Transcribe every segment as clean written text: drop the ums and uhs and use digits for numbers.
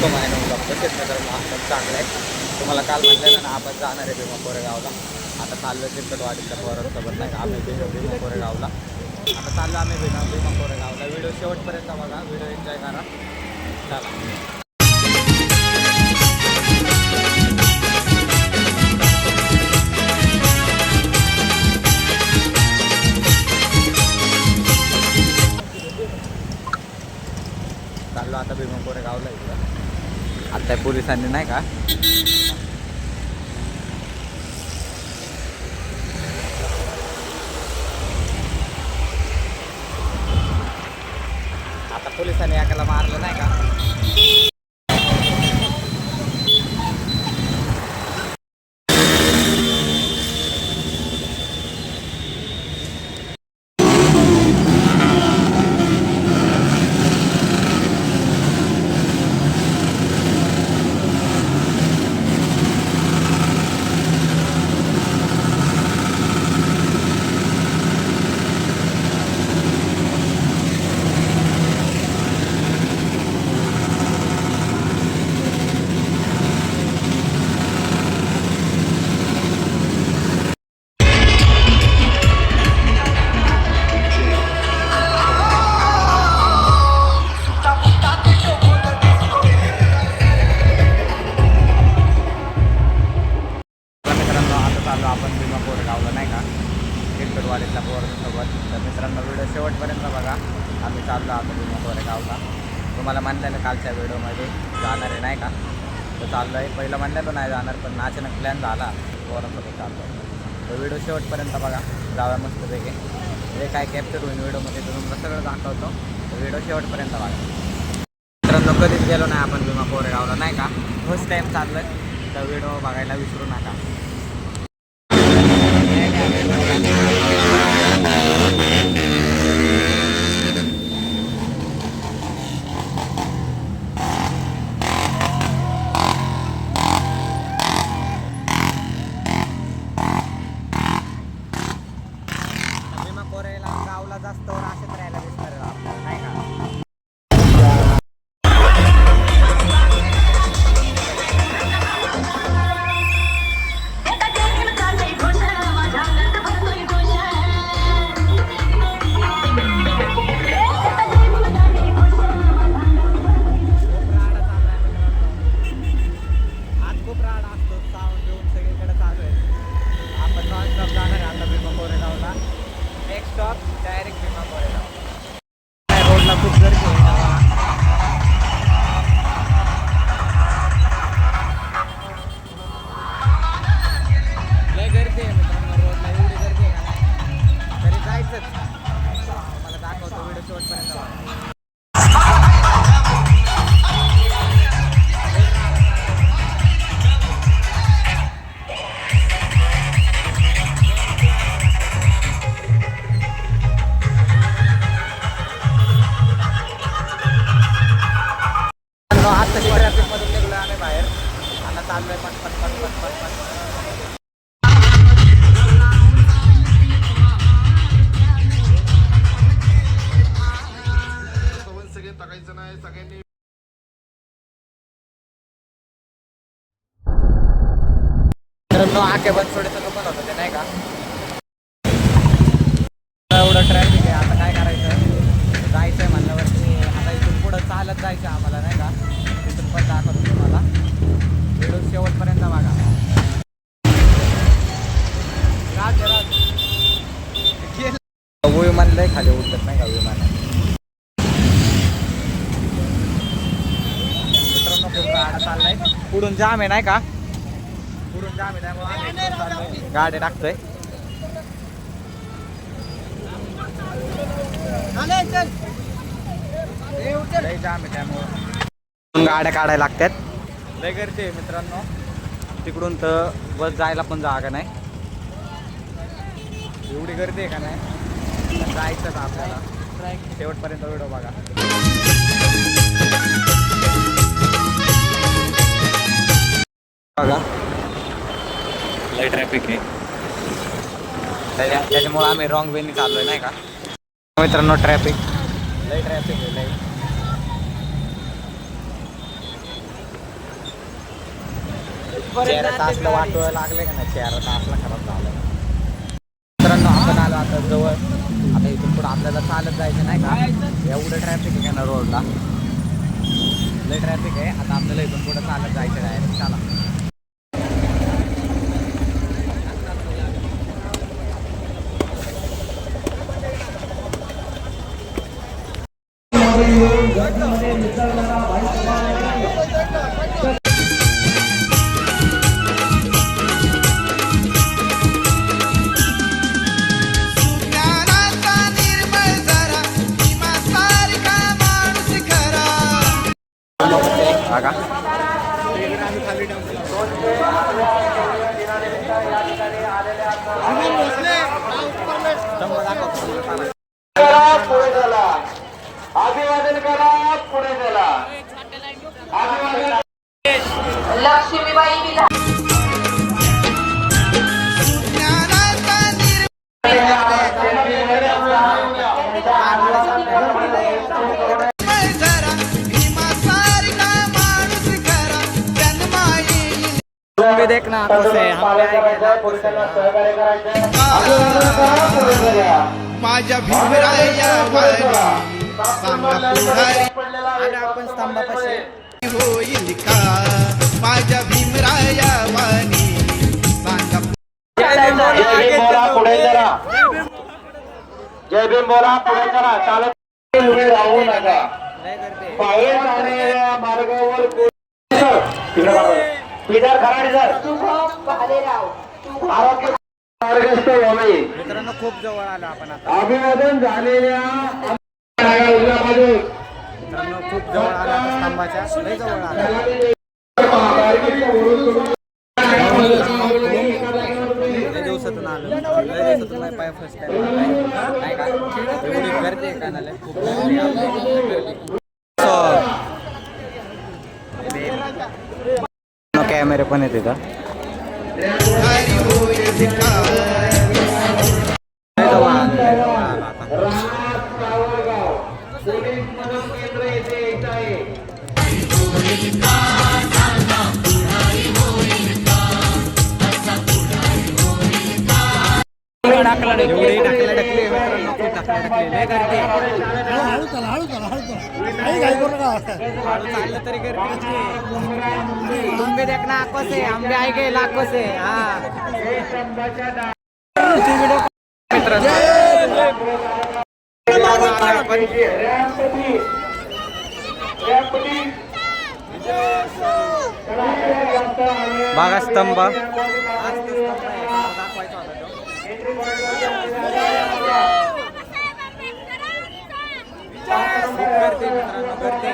तो मायनून ब्लॉग तसेच मित्रांनो आपण चांगलं आहे. तुम्हाला काल म्हटलं ना आपण जाणार आहे भीमा कोरेगावला. आता चाललो चिरकटवाडीच्या पोरांसोबत नाही का आम्ही भीमा कोरेगावला. आता चाललो आम्ही भीमा कोरेगावला. व्हिडिओ शेवटपर्यंत बघा, व्हिडिओ एन्जॉय करा. चला चाललो आता भीमा कोरेगावला इकडं. आता पोलिसांनी नाही का आता पोलिसांनी एकाला मारलं नाही का. आपण भीमा कोरेगावला नाही का चिरकटवाडीतल्या पोरांसोबत. तर मित्रांनो व्हिडिओ शेवटपर्यंत बघा. आम्ही चाललो आता भीमा कोरेगावला. तुम्हाला म्हणलेलं कालच्या व्हिडिओमध्ये जाणार आहे नाही का, तर चाललो आहे. पहिलं म्हणलेलं नाही जाणार, पण अचानक प्लॅन झाला पोरांसोबत चाललो. तर व्हिडिओ शेवटपर्यंत बघा, जाऊया मस्तपैकी. जे काय कॅप्चर होईल व्हिडिओमध्ये तुम्हाला सगळं दाखवतो. तर व्हिडिओ शेवटपर्यंत बघा. मित्रांनो कधीच गेलो नाही आपण भीमा कोरेगावला नाही का, फर्स्ट टाईम चाललो आहे. तर व्हिडिओ बघायला विसरू नका. भीमा कोरेगावला जास्त असेच राहायला दिसणार आपल्याला नाही का. Stop direct Bhima Koregaon. रोडला खूप गर्दी आहे. लय गर्दी आहे मित्रांनो, रोडला एवढी गर्दी आहे का नाही, तरी जायचंच. मला दाखवतो व्हिडिओ शेवटपर्यंत. आता ट्रॅफिकमधून निघलो आम्ही बाहेर. आता चाललोय पट. टाकायचं नाही सगळ्यांनी. मित्रांनो आके बनसोडेचं दुकान होतं ते नाही का. एवढं ट्रॅफिक आहे, आता काय करायचं, जायचंय म्हणल्यावरती आता इथून पुढं चालत जायचं आम्हाला नाही का. तिथून पण दाखवतो तुम्हाला, व्हिडिओ शेवटपर्यंत बघा. विमान लय खाली उतरत नाही का विमान. मित्रांनो खूप गाडा चाललाय, पुढून जाम आहे नाही का, पुढून जाम आहे त्यामुळे गाडी टाकतोय. लय जाम आहे त्यामुळं गाड्या काढायला लागतात. लय गर्दी आहे मित्रांनो. तिकडून तर बस जायला पण जागा नाही, एवढी गर्दी आहे का नाही. जायचंच आपल्याला. शेवटपर्यंत व्हिडिओ बघा. बघा लय ट्रॅफिक आहे, त्याच्यामुळे आम्ही रॉंग वेनी चाललोय नाही का. मित्रांनो ट्रॅफिक लय आहे लय. चेहऱ्याचं असलं वाटवायला लागले का नाही, चेहऱ्याचा असला खराब झाला. मित्रांनो आपण आलो आता जवळ. आता इथून पुढे आपल्याला चालत जायचं नाही का, एवढं ट्रॅफिक आहे ना रोडला, लय ट्रॅफिक आहे. आता आपल्याला इथून पुढे चालत जायचं डायरेक्ट. चला का अभिवादन करा, पुढे चला. लक्ष्मीबाई विधान तुम्ही देख ना कसे माझ्या भीमराया आपण स्तंभापाशी होईल का, माझ्या भीमराया वाणी सांगा. जय भीम बोला, पुढे चला. जय भीम बोला, पुढे चला. चालत उभे राहू नका. बाहेर जाणाऱ्या मार्गावर पिदार खराडे सर आरोग्य मार्गस्थ व्हावे. मित्रांनो खूप जवळ आलो आपण आता. अभिवादन झालेल्या मित्रांनो खूप जवळ आलो आता स्तंभाच्या, लय जवळ आलो. लय दिवसातून आलो, लय दिवसातून माझी पाय फर्स्ट टाइम नाही का. एवढी गर्दी आहे कानाला, खूप गर्दी. कॅमेरे पण येते का. हरी होईल का, चाललं तरी गर्दी. आंबे देख ना आको से, आंबे आहे गे लाखो से. हा बागा स्तंभ दाखवायचा होता तो. गर्दी मित्रांनो, गर्दी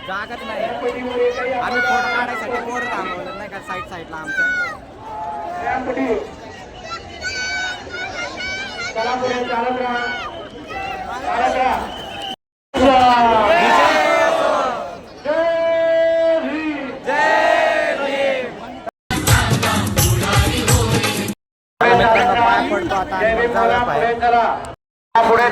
जागत नाही. आम्ही फोटो काढायसाठी पोरं थांबवलं नाही का साईडला आमच्या. पाय पडतो आता. पुढे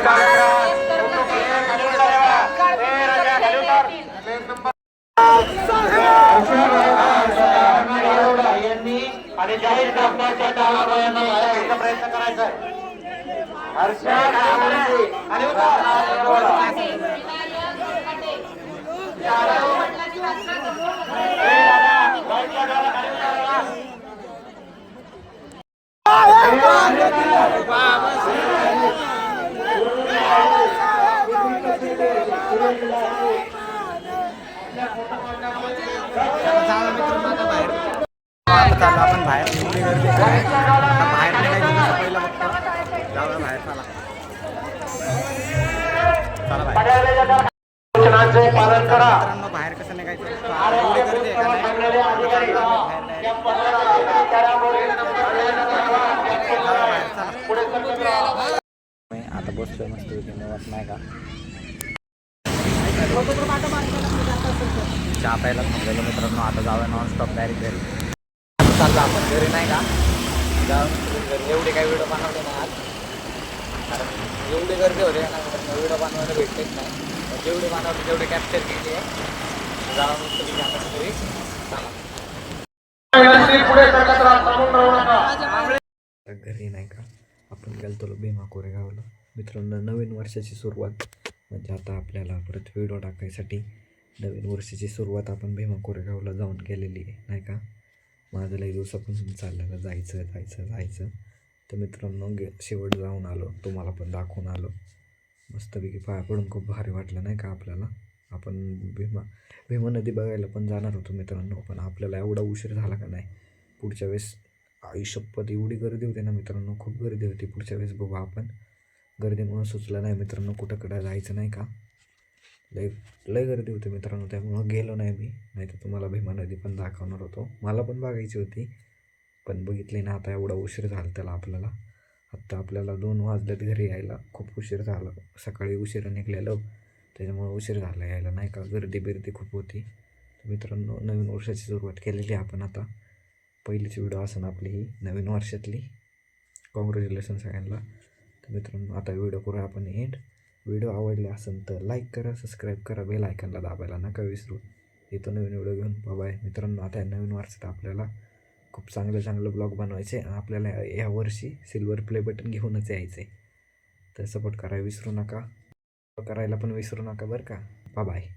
यांनी आणि जाहीर कामगारच्या टाळाबोळ्यांना मारण्याचा प्रयत्न करायचा आहे. आपण बाहेर एवढी गर्दी आहे. बाहेर निघायचं पहिलं बघतो. जाऊया बाहेर. चला बाहेर. सूचनांचे पालन करा. मित्रांनो बाहेर कसं निघायचं, एवढी गर्दी आहे आता बसतोय मस्त निवास नाही का. चहा प्यायला थांबलेलं मित्रांनो. आता जाऊया नॉनस्टॉप डायरेक्ट घरी. चाललं आपण घरी नाही का, जाऊन घरी. एवढे काही व्हिडिओ बनवले नाही आज, कारण एवढी गर्दी होते ना, व्हिडिओ बनवायला भेटतेच नाही. जेवढे बनवले तेवढे कॅप्चर केले. जाऊन घरी. पुढे सरकत राहा, थांबून राहू नका. घरी नाही का आपण गेलतो भीमा कोरेगावला. मित्रांनो नवीन वर्षाची सुरुवात म्हणजे आता आपल्याला परत व्हिडिओ टाकायसाठी नवीन वर्षाची सुरुवात आपण भीमा कोरेगावला जाऊन केलेली आहे नाही का. माझं लई दिवसापासून चाललेलं जायचं. तर मित्रांनो शेवट जाऊन आलो, तुम्हाला पण दाखवून आलो. मस्तपैकी पाया पडून खूप भारी वाटलं नाही का आपल्याला. आपण भीमा नदी बघायला पण जाणार होतो मित्रांनो, पण आपल्याला एवढा उशीर झाला का नाही. पुढच्या वेळेस आयुष्यपत एवढी गर्दी होती ना मित्रांनो, खूप गर्दी होती. पुढच्या वेळेस बघू आपण. गर्दीमुळं सुचलं नाही मित्रांनो कुठं जायचं नाही का. लय गर्दी होती मित्रांनो, त्यामुळं गेलो नाही मी. नाही तर तुम्हाला भीमा नदी पण दाखवणार होतो. मला पण बघायची होती पण बघितली ना. आता एवढा उशीर झाला त्याला आपल्याला. आत्ता आपल्याला 2 वाजलेत घरी यायला. खूप उशीर झाला, सकाळी उशिरा निघलेलो त्याच्यामुळं उशीर झाला यायला नाही का. गर्दी खूप होती. तर मित्रांनो नवीन वर्षाची सुरुवात केलेली आपण आता. पहिलीच व्हिडिओ असेल आपली ही नवीन वर्षातली. कॉंग्रॅच्युलेशन सगळ्यांना. तर मित्रांनो आता व्हिडिओ करू आपण एंड. व्हिडिओ आवडले असेल तर लाईक करा, सबस्क्राईब करा, बेल आयकॉनला दाबायला नका विसरू. येतो नवीन व्हिडिओ घेऊन. बाय मित्रांनो. आता नवीन वर्षात आपल्याला खूप चांगलं ब्लॉग बनवायचे आणि आपल्याला या वर्षी सिल्वर प्ले बटन घेऊनच यायचं आहे. तर सपोर्ट करायला विसरू नका, करायला पण विसरू नका बरं का. बाय.